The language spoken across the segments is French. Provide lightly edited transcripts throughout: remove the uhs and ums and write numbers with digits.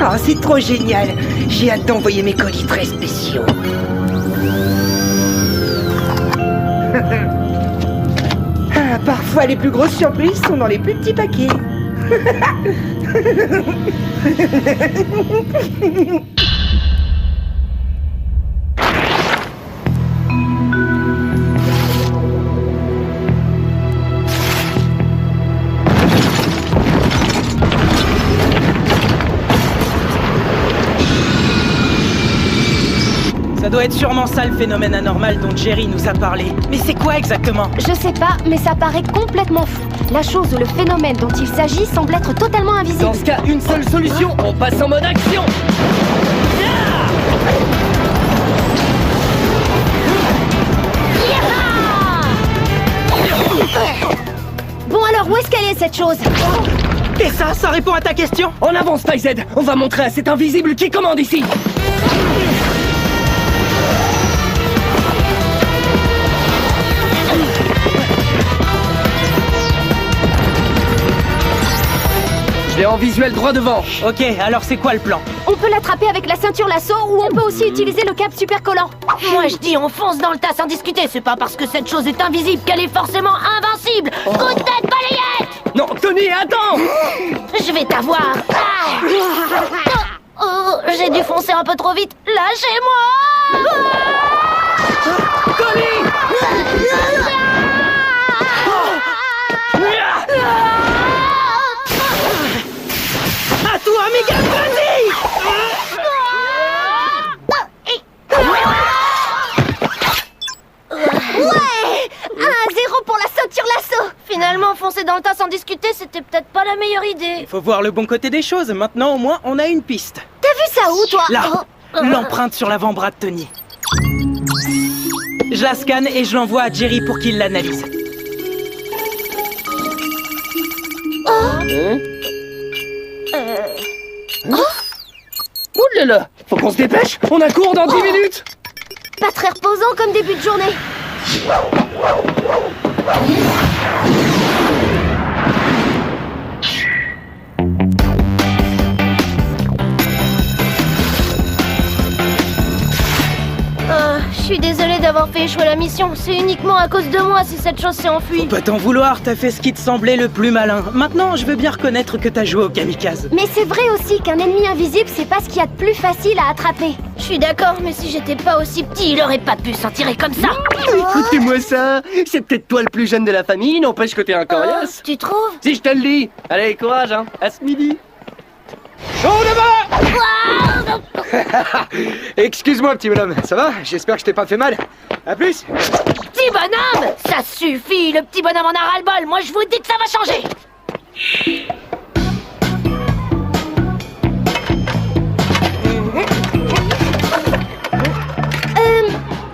Ah, c'est trop génial. J'ai hâte d'envoyer mes colis très spéciaux. Ah, parfois, les plus grosses surprises sont dans les plus petits paquets. Ça doit être sûrement ça le phénomène anormal dont Jerry nous a parlé. Mais c'est quoi exactement? Je sais pas, mais ça paraît complètement fou. La chose ou le phénomène dont il s'agit semble être totalement invisible. Dans ce cas, une seule solution, on passe en mode action. Bon alors, où est-ce qu'elle est cette chose? Et ça répond à ta question? En avant, SpyZ. On va montrer à cet invisible qui commande ici. Je l'ai en visuel droit devant. Ok, alors c'est quoi le plan? On peut l'attraper avec la ceinture lasso ou on peut aussi utiliser le câble super collant. Moi je dis on fonce dans le tas sans discuter. C'est pas parce que cette chose est invisible qu'elle est forcément invincible. Coup de tête balayette. Non, Tony, attends. Je vais t'avoir. Oh, j'ai dû foncer un peu trop vite. Lâchez-moi. Tony. À toi, Megan, vas-y! Ouais 1-0 pour la ceinture lasso. Finalement, foncer dans le tas sans discuter, c'était peut-être pas la meilleure idée. Il faut voir le bon côté des choses. Maintenant, au moins, on a une piste. T'as vu ça où, toi? Là, Oh. l'empreinte sur l'avant-bras de Tony. Je la scanne et je l'envoie à Jerry pour qu'il l'analyse. Ouh là là. Faut qu'on se dépêche. On a cours dans 10 minutes. Pas très reposant comme début de journée. Je suis désolée d'avoir fait échouer la mission. C'est uniquement à cause de moi si cette chose s'est Faut enfuie. pas t'en vouloir, t'as fait ce qui te semblait le plus malin. Maintenant, je veux bien reconnaître que t'as joué au kamikaze. Mais c'est vrai aussi qu'un ennemi invisible, c'est pas ce qu'il y a de plus facile à attraper. Je suis d'accord, mais si j'étais pas aussi petit, il aurait pas pu s'en tirer comme ça. Écoutez-moi ça. C'est peut-être toi le plus jeune de la famille, n'empêche que t'es un coriace. Tu trouves? Si je te le dis. Allez, courage, hein. À ce midi. Excuse-moi, petit bonhomme, ça va? J'espère que je t'ai pas fait mal. À plus! Petit bonhomme! Ça suffit, le petit bonhomme en a ras-le-bol. Moi, je vous dis que ça va changer.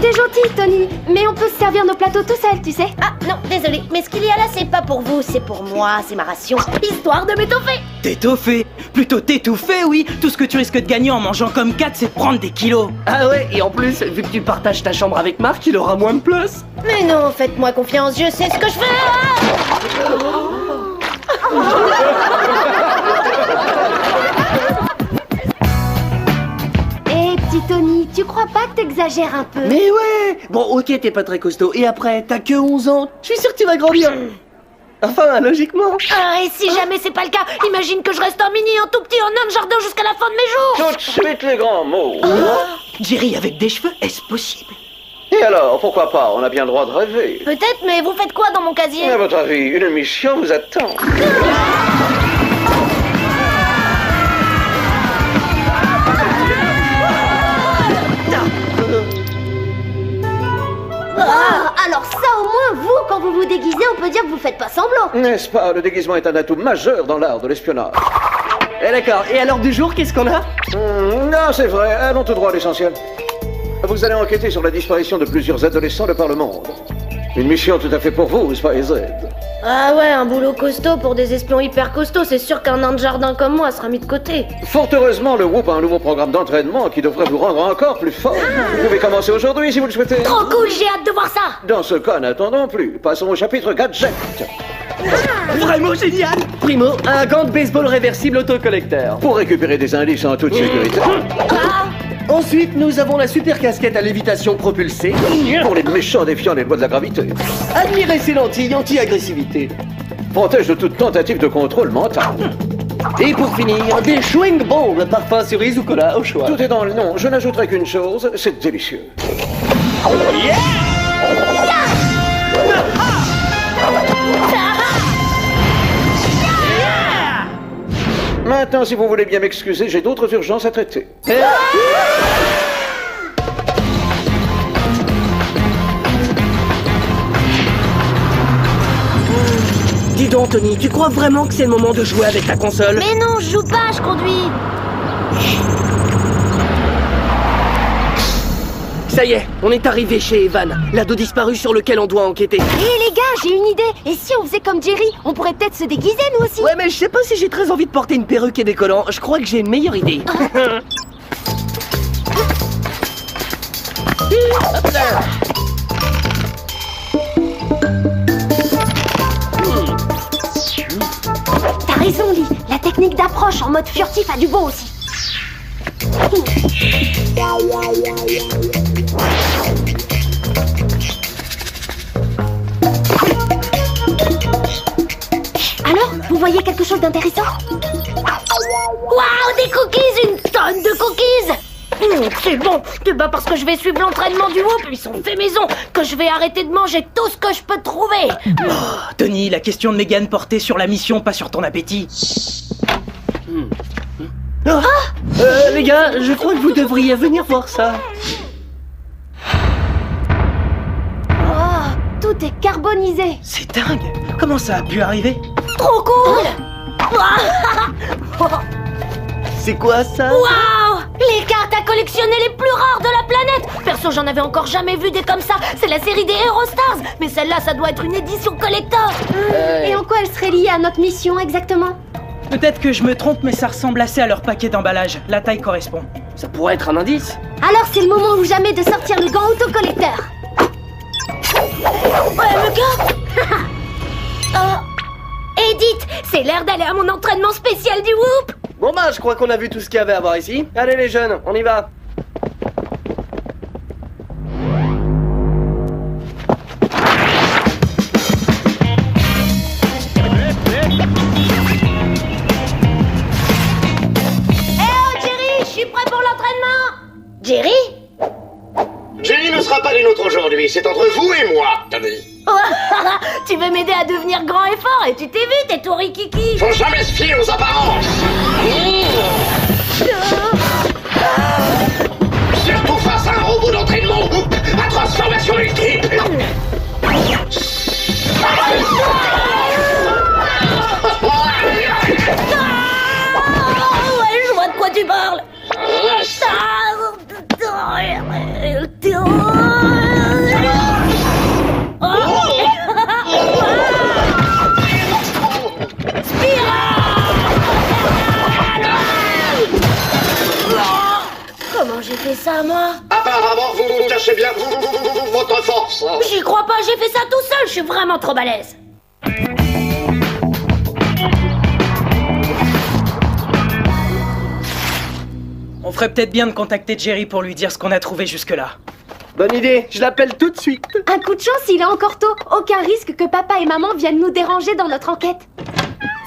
T'es gentil, Tony, mais on peut se servir nos plateaux tout seuls, tu sais. Ah, non, désolé, mais ce qu'il y a là, c'est pas pour vous, c'est pour moi, c'est ma ration. Histoire de m'étoffer. T'étoffer? Plutôt t'étouffer, oui. Tout ce que tu risques de gagner en mangeant comme 4, c'est de prendre des kilos. Ah ouais, et en plus, vu que tu partages ta chambre avec Marc, il aura moins de place. Mais non, faites-moi confiance, je sais ce que je fais. Petit Tony, tu crois pas que t'exagères un peu? Mais ouais. Bon, ok, t'es pas très costaud. Et après, t'as que 11 ans. Je suis sûr que tu vas grandir. Enfin, logiquement. Ah, et si jamais c'est pas le cas, imagine que je reste un mini, un tout petit, un nain de jardin jusqu'à la fin de mes jours. Tout de suite les grands mots. Jerry avec des cheveux, est-ce possible? Et alors, pourquoi pas? On a bien le droit de rêver. Peut-être, mais vous faites quoi dans mon casier? À votre avis, une mission vous attend. Ah, alors ça au moins, vous, quand vous vous déguisez, on peut dire que vous faites pas semblant. N'est-ce pas? Le déguisement est un atout majeur dans l'art de l'espionnage. Eh d'accord, et à l'heure du jour, qu'est-ce qu'on a? Non, c'est vrai, allons tout droit à l'essentiel. Vous allez enquêter sur la disparition de plusieurs adolescents de par le monde. Une mission tout à fait pour vous, SpyZ. Ah ouais, un boulot costaud pour des espions hyper costauds, c'est sûr qu'un nain de jardin comme moi sera mis de côté. Fort heureusement, le Whoop a un nouveau programme d'entraînement qui devrait vous rendre encore plus fort. Vous pouvez commencer aujourd'hui si vous le souhaitez. Trop cool, j'ai hâte de voir ça. Dans ce cas, n'attendons plus. Passons au chapitre gadget. Vraiment génial! Primo, un gant de baseball réversible autocollecteur. Pour récupérer des indices en toute sécurité. Ensuite, nous avons la super casquette à lévitation propulsée. Pour les méchants défiant les lois de la gravité. Admirez ces lentilles anti-agressivité. Protège de toute tentative de contrôle mental. Et pour finir, des chewing balls, parfum cerise ou cola au choix. Tout est dans le nom. Je n'ajouterai qu'une chose, c'est délicieux. Maintenant, si vous voulez bien m'excuser, j'ai d'autres urgences à traiter. Dis donc, Tony, tu crois vraiment que c'est le moment de jouer avec ta console? Mais non, je joue pas, je conduis. Ça y est, on est arrivé chez Evan, l'ado disparu sur lequel on doit enquêter. Hé les gars, j'ai une idée. Et si on faisait comme Jerry, on pourrait peut-être se déguiser nous aussi. Ouais, mais je sais pas si j'ai très envie de porter une perruque et des collants. Je crois que j'ai une meilleure idée. T'as raison, Lee. La technique d'approche en mode furtif a du bon aussi. Alors, vous voyez quelque chose d'intéressant? Waouh, des cookies, une tonne de cookies. C'est bon, c'est pas parce que je vais suivre l'entraînement du Whoop, ils sont faits maison, que je vais arrêter de manger tout ce que je peux trouver. Oh, Tony, la question de Megan portait sur la mission, pas sur ton appétit. Les gars, je crois que vous devriez venir voir ça. Oh, tout est carbonisé. C'est dingue! Comment ça a pu arriver? Trop cool. C'est quoi ça? Waouh, les cartes à collectionner les plus rares de la planète. Perso, j'en avais encore jamais vu des comme ça. C'est la série des Hero Stars, mais celle-là, ça doit être une édition collector. Et en quoi elle serait liée à notre mission exactement? Peut-être que je me trompe, mais ça ressemble assez à leur paquet d'emballage. La taille correspond. Ça pourrait être un indice. Alors c'est le moment ou jamais de sortir le gant autocollecteur. Ouais, le gars. Oh, Edith, c'est l'heure d'aller à mon entraînement spécial du Whoop. Bon bah, je crois qu'on a vu tout ce qu'il y avait à voir ici. Allez les jeunes, on y va. Jerry? Jerry ne sera pas des nôtres aujourd'hui, c'est entre vous et moi, Tony. Tu veux m'aider à devenir grand et fort et tu t'es vu, t'es tout rikiki. Faut jamais se fier aux apparences. Surtout face à un robot d'entraînement à transformation multiple. Ouais, je vois de quoi tu parles. Comment j'ai fait ça, moi? Apparemment, vous cachez bien votre force. J'y crois pas, j'ai fait ça tout seul, je suis vraiment trop balèze. On ferait peut-être bien de contacter Jerry pour lui dire ce qu'on a trouvé jusque-là. Bonne idée, je l'appelle tout de suite. Un coup de chance, il est encore tôt. Aucun risque que papa et maman viennent nous déranger dans notre enquête.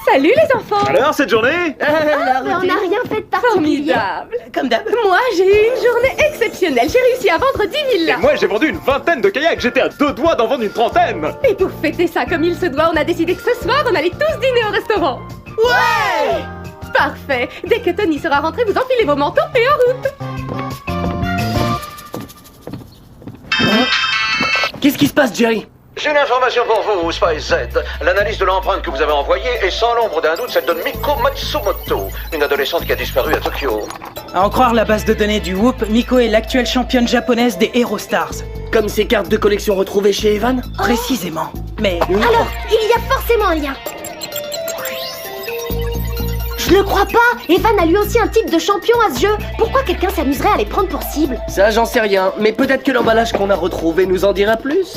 Salut les enfants! Alors, cette journée? Mais on n'a rien fait de particulier. Formidable! Comme d'hab. Moi, j'ai eu une journée exceptionnelle. J'ai réussi à vendre 10 000 là. Moi, j'ai vendu une vingtaine de kayaks, j'étais à 2 doigts d'en vendre une trentaine. Et pour fêter ça comme il se doit, on a décidé que ce soir, on allait tous dîner au restaurant. Ouais! Parfait! Dès que Tony sera rentré, vous enfilez vos manteaux et en route! Qu'est-ce qui se passe, Jerry? J'ai une information pour vous, Spice Z. L'analyse de l'empreinte que vous avez envoyée est sans l'ombre d'un doute celle de Miko Matsumoto, une adolescente qui a disparu à Tokyo. À en croire la base de données du Whoop, Miko est l'actuelle championne japonaise des Hero Stars. Comme ces cartes de collection retrouvées chez Evan? Précisément. Mais Alors, il y a forcément un lien. Je le crois pas. Evan a lui aussi un type de champion à ce jeu. Pourquoi quelqu'un s'amuserait à les prendre pour cible? Ça, j'en sais rien, mais peut-être que l'emballage qu'on a retrouvé nous en dira plus.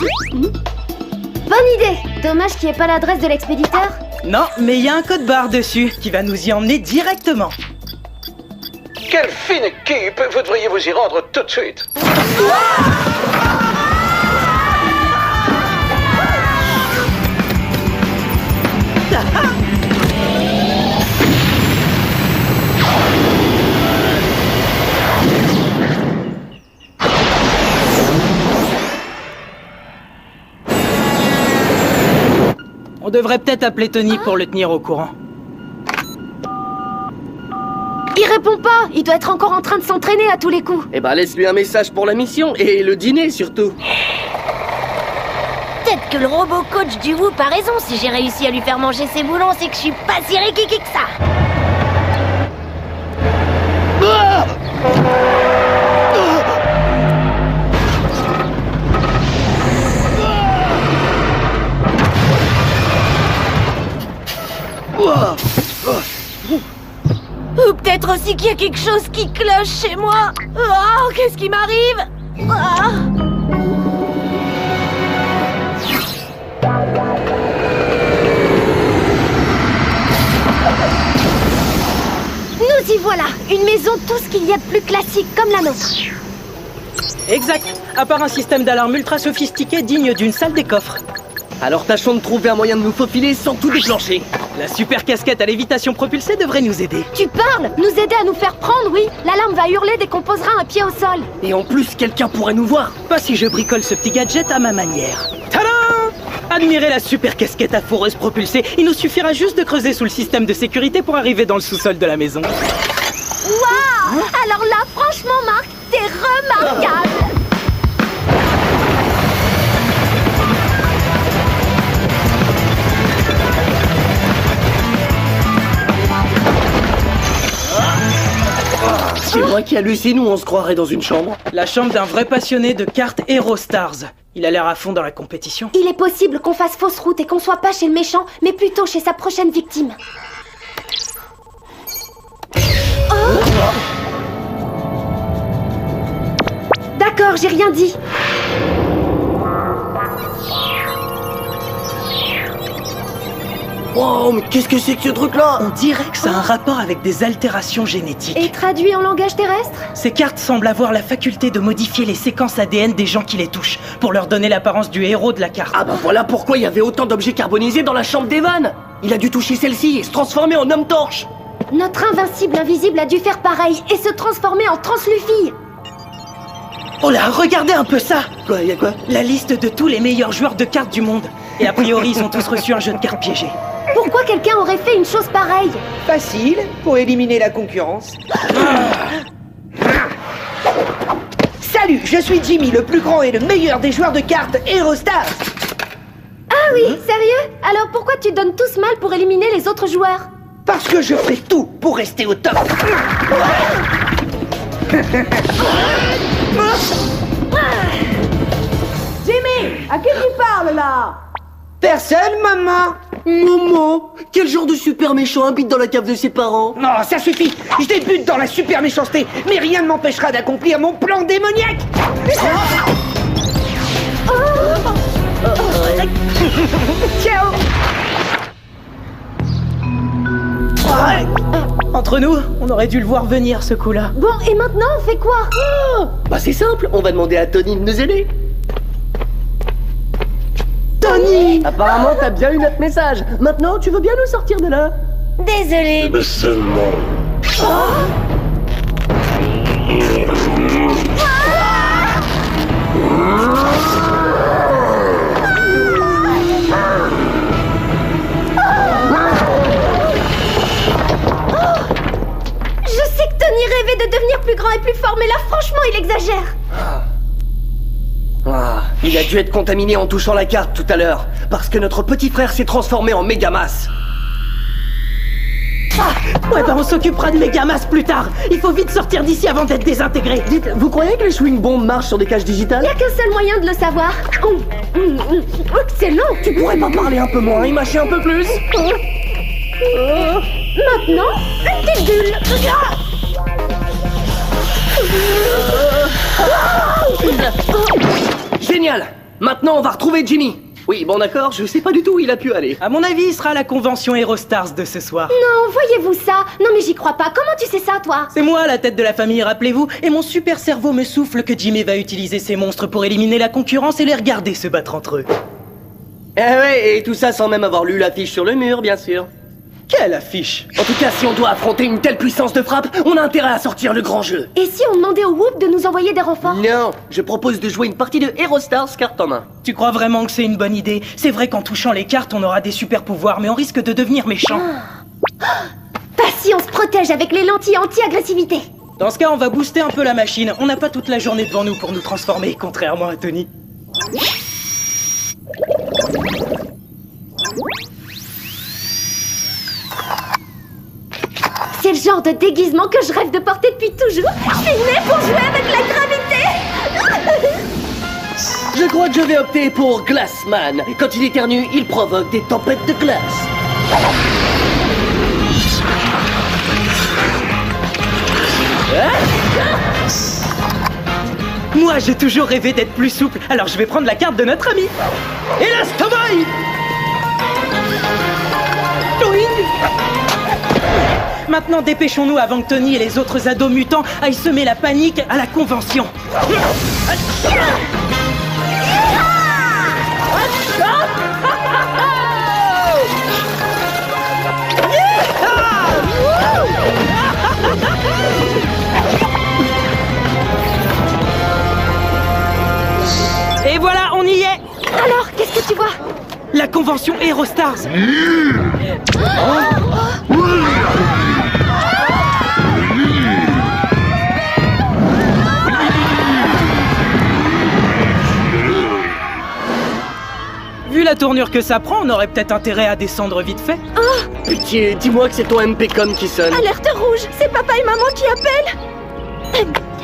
Bonne idée. Dommage qu'il n'y ait pas l'adresse de l'expéditeur. Non, mais il y a un code barre dessus qui va nous y emmener directement. Quelle fine équipe! Vous devriez vous y rendre tout de suite. On devrait peut-être appeler Tony pour le tenir au courant. Il répond pas. Il doit être encore en train de s'entraîner à tous les coups. Eh ben, laisse-lui un message pour la mission, et le dîner surtout. Peut-être que le robot coach du Whoop a raison. Si j'ai réussi à lui faire manger ses boulons, c'est que je suis pas si rikiki que ça. Ou peut-être aussi qu'il y a quelque chose qui cloche chez moi. Oh, qu'est-ce qui m'arrive? Nous y voilà. Une maison, tout ce qu'il y a de plus classique, comme la nôtre. Exact, à part un système d'alarme ultra sophistiqué digne d'une salle des coffres. Alors tâchons de trouver un moyen de nous faufiler sans tout déclencher. La super casquette à lévitation propulsée devrait nous aider. Tu parles? Nous aider à nous faire prendre, oui. L'alarme va hurler dès qu'on posera un pied au sol. Et en plus, quelqu'un pourrait nous voir. Pas si je bricole ce petit gadget à ma manière. Tadam! Admirez la super casquette à fourreuse propulsée. Il nous suffira juste de creuser sous le système de sécurité pour arriver dans le sous-sol de la maison. Waouh! Alors là, franchement, Marc, t'es remarquable. C'est moi qui hallucine ou on se croirait dans une chambre? La chambre d'un vrai passionné de cartes Hero Stars. Il a l'air à fond dans la compétition. Il est possible qu'on fasse fausse route et qu'on soit pas chez le méchant, mais plutôt chez sa prochaine victime. D'accord, j'ai rien dit. Wow, mais qu'est-ce que c'est que ce truc-là? On dirait que ça a un rapport avec des altérations génétiques. Et traduit en langage terrestre? Ces cartes semblent avoir la faculté de modifier les séquences ADN des gens qui les touchent, pour leur donner l'apparence du héros de la carte. Ah bah voilà pourquoi il y avait autant d'objets carbonisés dans la chambre d'Evan. Il a dû toucher celle-ci et se transformer en homme torche. Notre invincible invisible a dû faire pareil et se transformer en transluffille. Oh là, regardez un peu ça! Quoi, y a quoi? La liste de tous les meilleurs joueurs de cartes du monde. Et a priori, ils ont tous reçu un jeu de cartes piégé. Pourquoi quelqu'un aurait fait une chose pareille? Facile, pour éliminer la concurrence. Salut, je suis Jimmy, le plus grand et le meilleur des joueurs de cartes Hero Stars. Ah oui, sérieux? Alors pourquoi tu donnes tous mal pour éliminer les autres joueurs? Parce que je fais tout pour rester au top. Jimmy, à qui tu parles là? Personne, maman. Maman, quel genre de super méchant habite dans la cave de ses parents? Non, ça suffit. Je débute dans la super méchanceté, mais rien ne m'empêchera d'accomplir mon plan démoniaque. Ciao. Entre nous, on aurait dû le voir venir ce coup-là. Bon, et maintenant on fait quoi? Bah c'est simple, on va demander à Tony de nous aider. Tony! Apparemment t'as bien eu notre message. Maintenant tu veux bien nous sortir de là? Désolée. Mais seulement. Je sais que Tony rêvait de devenir plus grand et plus fort, mais là franchement il exagère. Ah, il a dû être contaminé en touchant la carte tout à l'heure, parce que notre petit frère s'est transformé en Mégamas. Ouais, bah on s'occupera de Mégamas plus tard. Il faut vite sortir d'ici avant d'être désintégré. Dites, vous croyez que les swing bombs marchent sur des cages digitales? Y a qu'un seul moyen de le savoir. Excellent. Tu pourrais pas parler un peu moins et mâcher un peu plus? Maintenant, une petite bulle. Génial! Maintenant on va retrouver Jimmy. Oui, bon d'accord, je sais pas du tout où il a pu aller. À mon avis, il sera à la convention HeroStars de ce soir. Non, voyez-vous ça? Non mais j'y crois pas. Comment tu sais ça, toi? C'est moi, la tête de la famille, rappelez-vous, et mon super cerveau me souffle que Jimmy va utiliser ces monstres pour éliminer la concurrence et les regarder se battre entre eux. Eh ouais, et tout ça sans même avoir lu l'affiche sur le mur, bien sûr. Quelle affiche! En tout cas, si on doit affronter une telle puissance de frappe, on a intérêt à sortir le grand jeu. Et si on demandait au Whoop de nous envoyer des renforts? Non, je propose de jouer une partie de HeroStars carte en main. Tu crois vraiment que c'est une bonne idée? C'est vrai qu'en touchant les cartes, on aura des super pouvoirs, mais on risque de devenir méchant. Pas si on se protège avec les lentilles anti-agressivité. Dans ce cas, on va booster un peu la machine. On n'a pas toute la journée devant nous pour nous transformer, contrairement à Tony. C'est le genre de déguisement que je rêve de porter depuis toujours. Je suis née pour jouer avec la gravité. Je crois que je vais opter pour Glassman. Quand il éternue, il provoque des tempêtes de glace. Moi, j'ai toujours rêvé d'être plus souple, alors je vais prendre la carte de notre ami. Elastoboy! Maintenant, dépêchons-nous avant que Tony et les autres ados mutants aillent semer la panique à la convention. Et voilà, on y est! Alors, qu'est-ce que tu vois? La convention HeroStars! Vu la tournure que ça prend, on aurait peut-être intérêt à descendre vite fait. Pitié, dis-moi que c'est ton MP-Com qui sonne. Alerte rouge, c'est papa et maman qui appellent.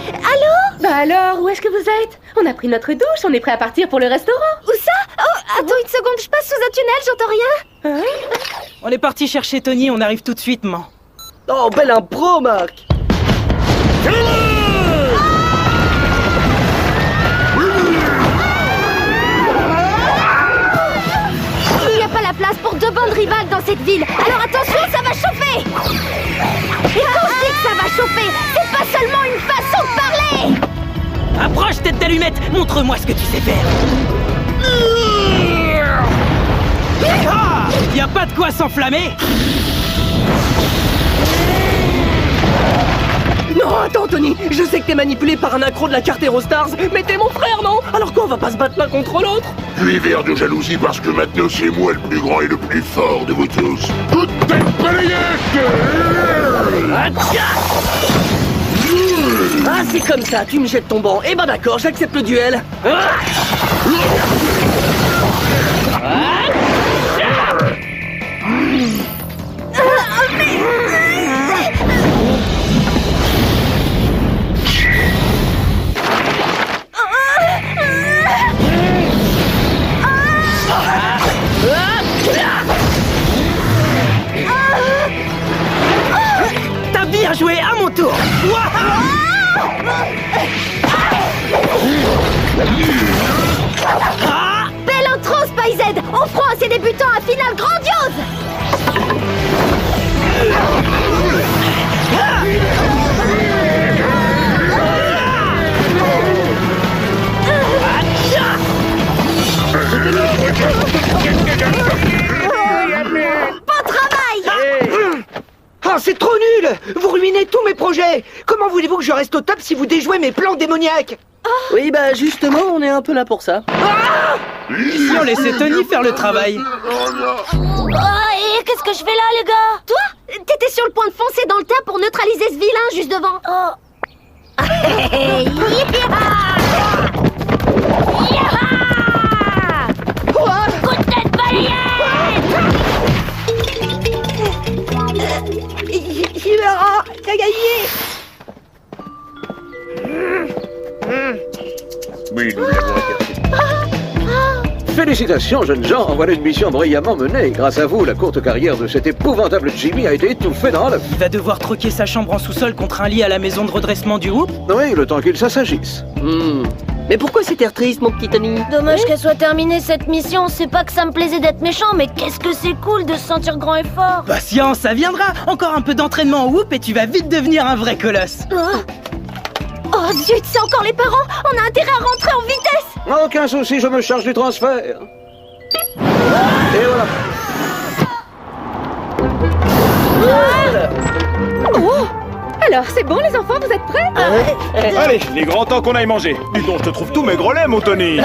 Allô? Bah alors, où est-ce que vous êtes? On a pris notre douche, on est prêt à partir pour le restaurant. Où ça? Oh, attends une seconde, je passe sous un tunnel, j'entends rien. On est parti chercher Tony, on arrive tout de suite, man. Oh, belle impro, Marc. Il n'y a pas la place pour deux bandes rivales dans cette ville. Alors attention, ça va chauffer. Et quand je dis que ça va chauffer, c'est pas seulement une façon de parler. Approche, tête d'allumette, montre-moi ce que tu sais faire. Y a pas de quoi s'enflammer. Non, attends, Tony, je sais que t'es manipulé par un accro de la carte HeroStars, mais t'es mon frère, non? Alors quoi, on va pas se battre l'un contre l'autre? Puis vert de jalousie parce que maintenant c'est moi le plus grand et le plus fort de vous tous. Toute tête balayette! Ah, c'est comme ça, tu me jettes ton banc. Eh ben d'accord, j'accepte le duel. T'as bien joué, à mon tour. Belle intro, SpyZ. Offrons à ses débutants un final grandiose. Bon travail. Oh, c'est trop nul! Vous ruinez tous mes projets! Comment voulez-vous que je reste au top si vous déjouez mes plans démoniaques? Oui, bah justement, on est un peu là pour ça. Ici, on laissait Tony faire le travail. Oh, et qu'est-ce que je fais là, les gars? Toi, t'étais sur le point de foncer dans le tas pour neutraliser ce vilain juste devant. Oh. Coup de tête T'as gagné! Oui, nous l'avons interdit. Félicitations, jeunes gens, voilà une mission brillamment menée. Grâce à vous, la courte carrière de cet épouvantable Jimmy a été étouffée dans l'œuf. Il va devoir troquer sa chambre en sous-sol contre un lit à la maison de redressement du Whoop. Oui, le temps qu'il s'assagisse. Mais pourquoi cet air triste, mon petit Tony? Dommage qu'elle soit terminée cette mission. C'est pas que ça me plaisait d'être méchant, mais qu'est-ce que c'est cool de se sentir grand et fort. Patience, ça viendra. Encore un peu d'entraînement au whoop et tu vas vite devenir un vrai colosse. Oh zut, c'est encore les parents. On a intérêt à rentrer en vitesse. Aucun souci, je me charge du transfert. Et voilà. Oh! Alors, c'est bon les enfants, vous êtes prêts? Allez, il est grand temps qu'on aille manger. Dis donc, je te trouve tout maigrelet, mon Tony.